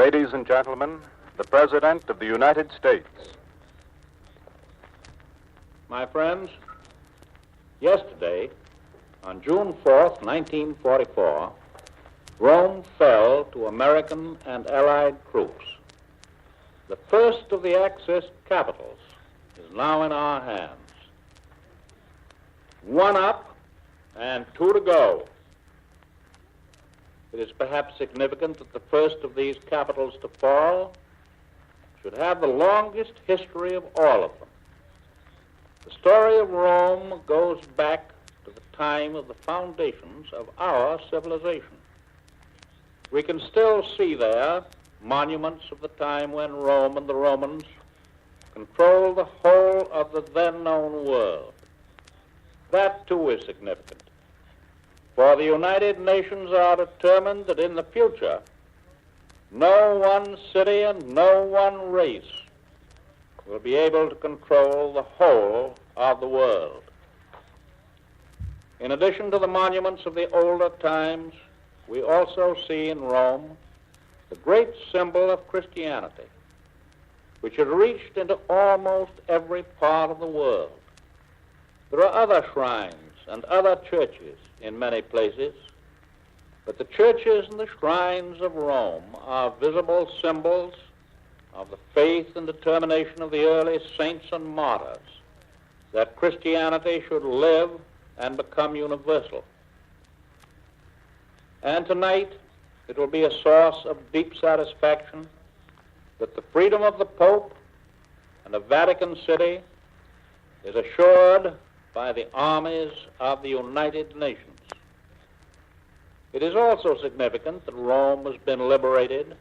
Ladies and gentlemen, the President of the United States. My friends, yesterday, on June 4th, 1944, Rome fell to American and Allied troops. The first of the Axis capitals is now in our hands. 1 up and 2 to go. It is perhaps significant that the first of these capitals to fall should have the longest history of all of them. The story of Rome goes back to the time of the foundations of our civilization. We can still see there monuments of the time when Rome and the Romans controlled the whole of the then known world. That too is significant. For the United Nations are determined that in the future, no one city and no one race will be able to control the whole of the world. In addition to the monuments of the older times, we also see in Rome the great symbol of Christianity, which had reached into almost every part of the world. There are other shrines and other churches in many places, but the churches and the shrines of Rome are visible symbols of the faith and determination of the early saints and martyrs that Christianity should live and become universal. And tonight, it will be a source of deep satisfaction that the freedom of the Pope and of Vatican City is assured by the armies of the United Nations. It is also significant that Rome has been liberated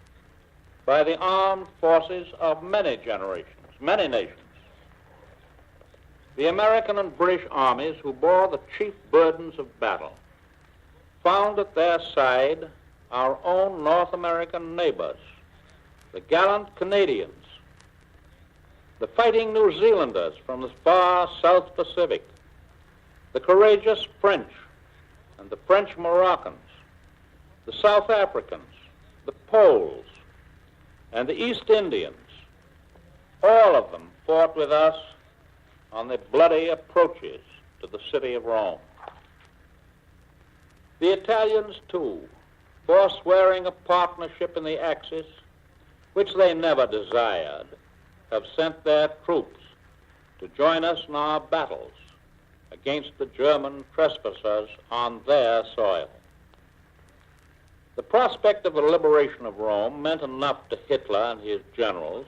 by the armed forces of many generations, many nations. The American and British armies, who bore the chief burdens of battle, found at their side our own North American neighbors, the gallant Canadians, the fighting New Zealanders from the far South Pacific, the courageous French and the French Moroccans, the South Africans, the Poles, and the East Indians. All of them fought with us on the bloody approaches to the city of Rome. The Italians, too, forswearing a partnership in the Axis, which they never desired, have sent their troops to join us in our battles against the German trespassers on their soil. The prospect of the liberation of Rome meant enough to Hitler and his generals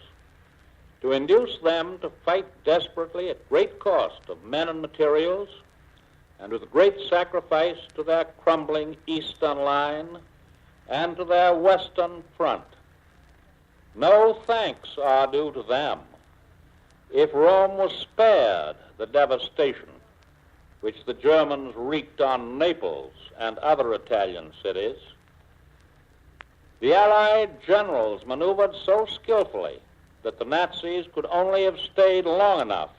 to induce them to fight desperately at great cost of men and materials and with great sacrifice to their crumbling eastern line and to their western front. No thanks are due to them if Rome was spared the devastation which the Germans wreaked on Naples and other Italian cities. The Allied generals maneuvered so skillfully that the Nazis could only have stayed long enough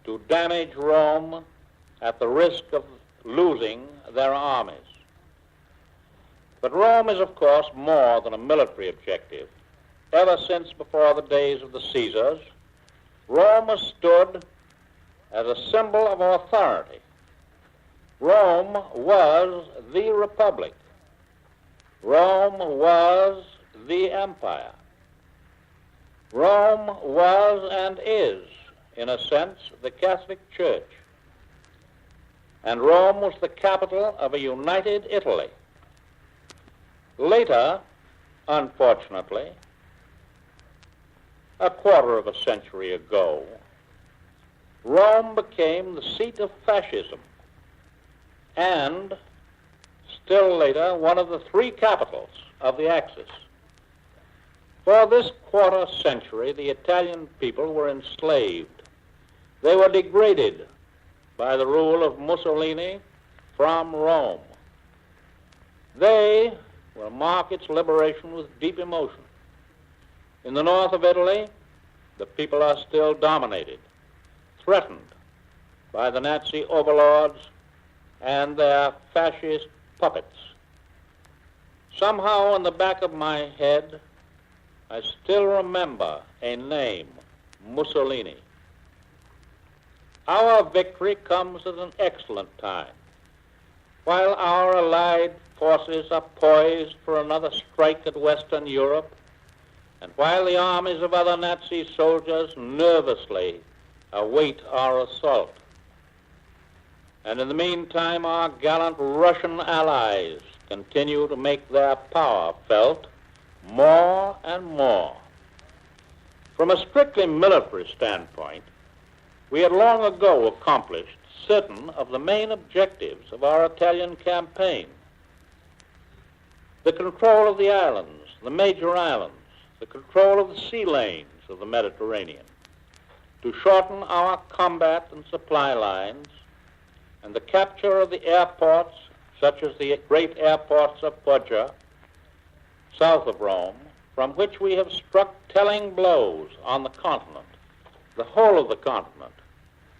to damage Rome at the risk of losing their armies. But Rome is, of course, more than a military objective. Ever since before the days of the Caesars, Rome has stood as a symbol of authority. Rome was the Republic. Rome was the empire. Rome was and is, in a sense, the Catholic Church. And Rome was the capital of a united Italy. Later, unfortunately, a quarter of a century ago, Rome became the seat of fascism and, still later, one of the 3 capitals of the Axis. For this quarter century, the Italian people were enslaved. They were degraded by the rule of Mussolini from Rome. They will mark its liberation with deep emotion. In the north of Italy, the people are still dominated, threatened by the Nazi overlords and their fascist puppets. Somehow in the back of my head, I still remember a name, Mussolini. Our victory comes at an excellent time. While our Allied forces are poised for another strike at Western Europe, and while the armies of other Nazi soldiers nervously await our assault, and in the meantime our gallant Russian allies continue to make their power felt more and more. From a strictly military standpoint, we had long ago accomplished certain of the main objectives of our Italian campaign. The control of the islands, the major islands, the control of the sea lanes of the Mediterranean, to shorten our combat and supply lines, and the capture of the airports, such as the great airports of Foggia, south of Rome, from which we have struck telling blows on the continent, the whole of the continent,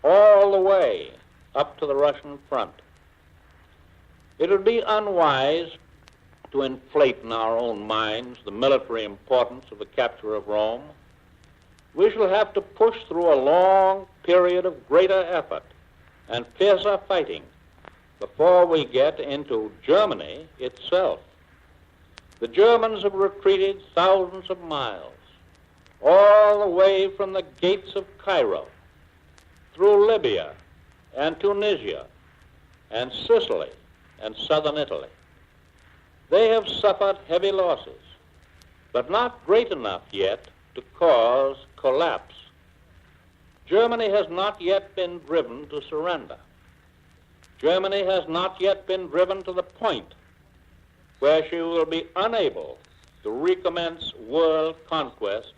all the way up to the Russian front. It would be unwise to inflate in our own minds the military importance of the capture of Rome. We shall have to push through a long period of greater effort and fiercer fighting before we get into Germany itself. The Germans have retreated thousands of miles, all the way from the gates of Cairo, through Libya and Tunisia and Sicily and southern Italy. They have suffered heavy losses, but not great enough yet to cause collapse. Germany has not yet been driven to surrender. Germany has not yet been driven to the point where she will be unable to recommence world conquest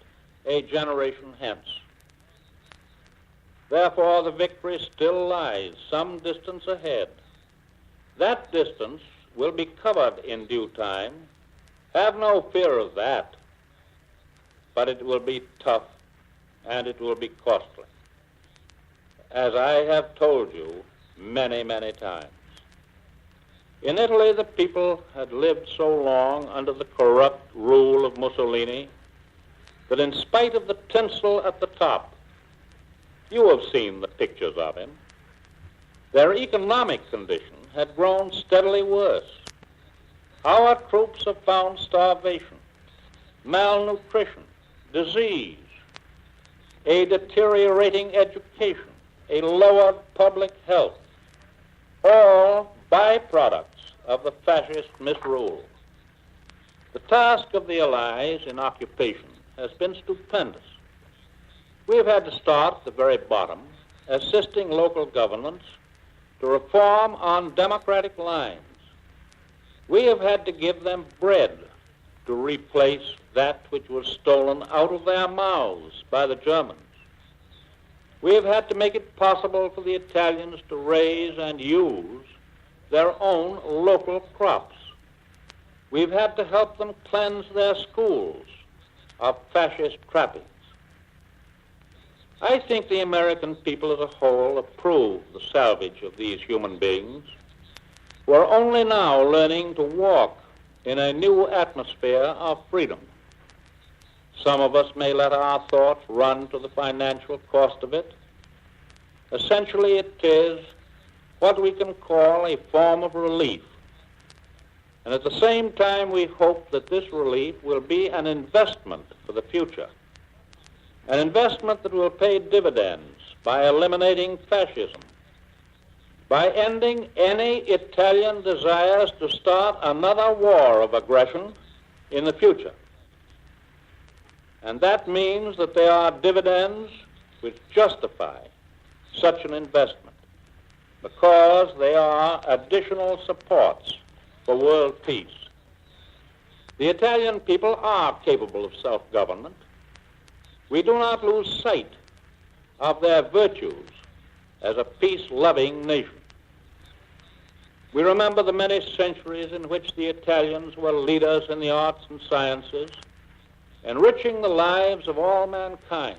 a generation hence. Therefore, the victory still lies some distance ahead. That distance will be covered in due time. Have no fear of that. But it will be tough and it will be costly, as I have told you many, many times. In Italy, the people had lived so long under the corrupt rule of Mussolini that in spite of the tinsel at the top, you have seen the pictures of him, their economic condition had grown steadily worse. Our troops have found starvation, malnutrition, disease, a deteriorating education, a lowered public health, all byproducts of the fascist misrule. The task of the Allies in occupation has been stupendous. We have had to start at the very bottom, assisting local governments to reform on democratic lines. We have had to give them bread to replace that which was stolen out of their mouths by the Germans. We have had to make it possible for the Italians to raise and use their own local crops. We've had to help them cleanse their schools of fascist trappings. I think the American people as a whole approve the salvage of these human beings who are only now learning to walk in a new atmosphere of freedom. Some of us may let our thoughts run to the financial cost of it. Essentially, it is what we can call a form of relief. And at the same time, we hope that this relief will be an investment for the future, an investment that will pay dividends by eliminating fascism, by ending any Italian desires to start another war of aggression in the future. And that means that there are dividends which justify such an investment because they are additional supports for world peace. The Italian people are capable of self-government. We do not lose sight of their virtues as a peace-loving nation. We remember the many centuries in which the Italians were leaders in the arts and sciences, enriching the lives of all mankind.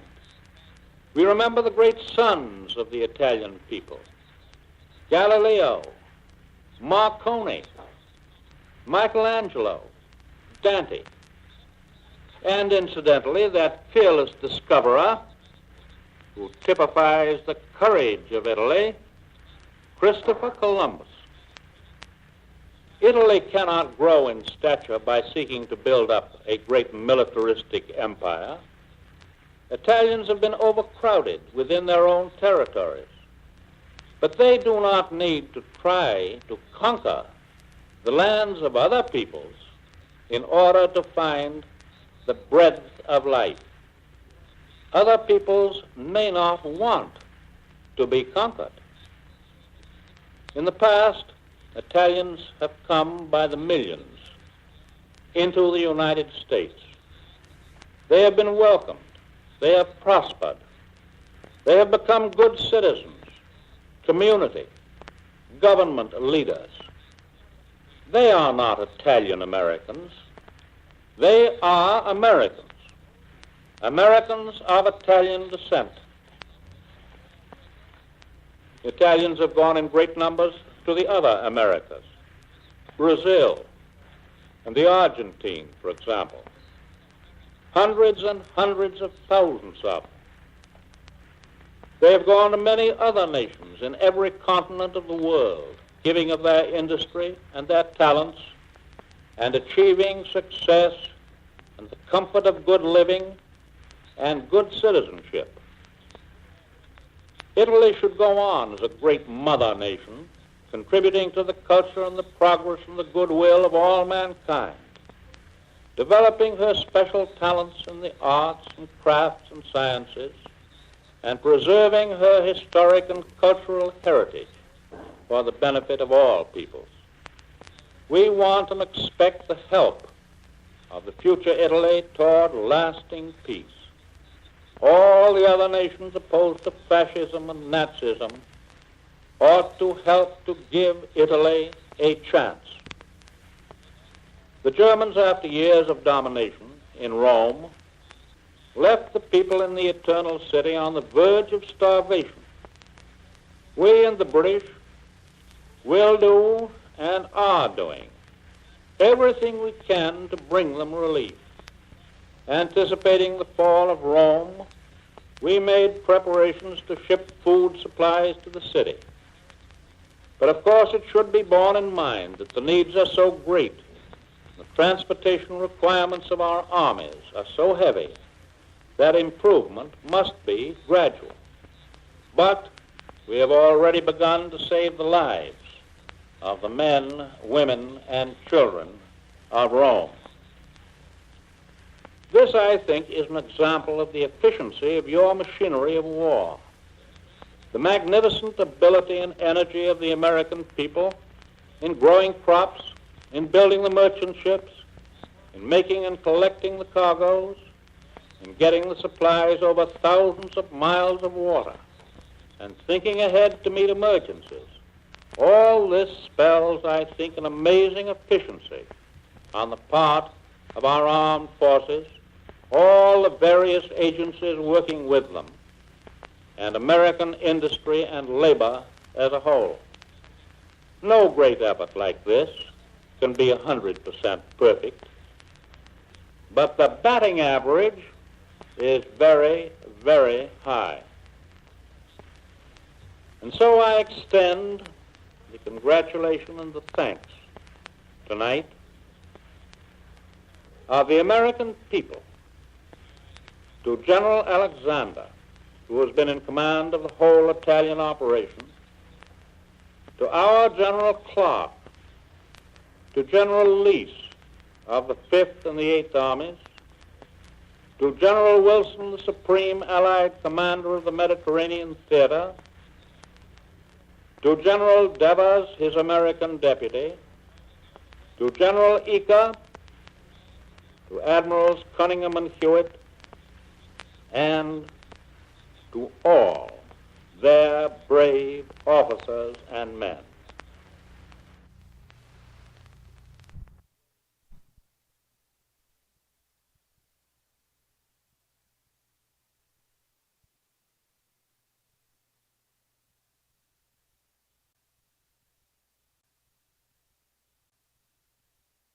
We remember the great sons of the Italian people, Galileo, Marconi, Michelangelo, Dante. And incidentally, that fearless discoverer who typifies the courage of Italy, Christopher Columbus. Italy cannot grow in stature by seeking to build up a great militaristic empire. Italians have been overcrowded within their own territories. But they do not need to try to conquer the lands of other peoples in order to find the breadth of life. Other peoples may not want to be conquered. In the past, Italians have come by the millions into the United States. They have been welcomed. They have prospered. They have become good citizens, community, government leaders. They are not Italian Americans. They are Americans, Americans of Italian descent. Italians have gone in great numbers to the other Americas, Brazil and the Argentine, for example. Hundreds and hundreds of thousands of them. They have gone to many other nations in every continent of the world, giving of their industry and their talents and achieving success and the comfort of good living and good citizenship. Italy should go on as a great mother nation, contributing to the culture and the progress and the goodwill of all mankind, developing her special talents in the arts and crafts and sciences, and preserving her historic and cultural heritage for the benefit of all peoples. We want and expect the help of the future Italy toward lasting peace. All the other nations opposed to fascism and Nazism ought to help to give Italy a chance. The Germans, after years of domination in Rome, left the people in the Eternal City on the verge of starvation. We and the British will do and are doing everything we can to bring them relief. Anticipating the fall of Rome, we made preparations to ship food supplies to the city. But of course it should be borne in mind that the needs are so great, the transportation requirements of our armies are so heavy, that improvement must be gradual. But we have already begun to save the lives of the men, women, and children of Rome. This, I think, is an example of the efficiency of your machinery of war. The magnificent ability and energy of the American people in growing crops, in building the merchant ships, in making and collecting the cargoes, in getting the supplies over thousands of miles of water, and thinking ahead to meet emergencies. All this spells, I think, an amazing efficiency on the part of our armed forces, all the various agencies working with them, and American industry and labor as a whole. No great effort like this can be 100% perfect, but the batting average is very, very high. And so I extend the congratulations and the thanks tonight of the American people to General Alexander, who has been in command of the whole Italian operation, to our General Clark, to General Lease of the 5th and the 8th Armies, to General Wilson, the Supreme Allied Commander of the Mediterranean Theater, to General Devers, his American deputy, to General Eaker, to Admirals Cunningham and Hewitt, and to all their brave officers and men.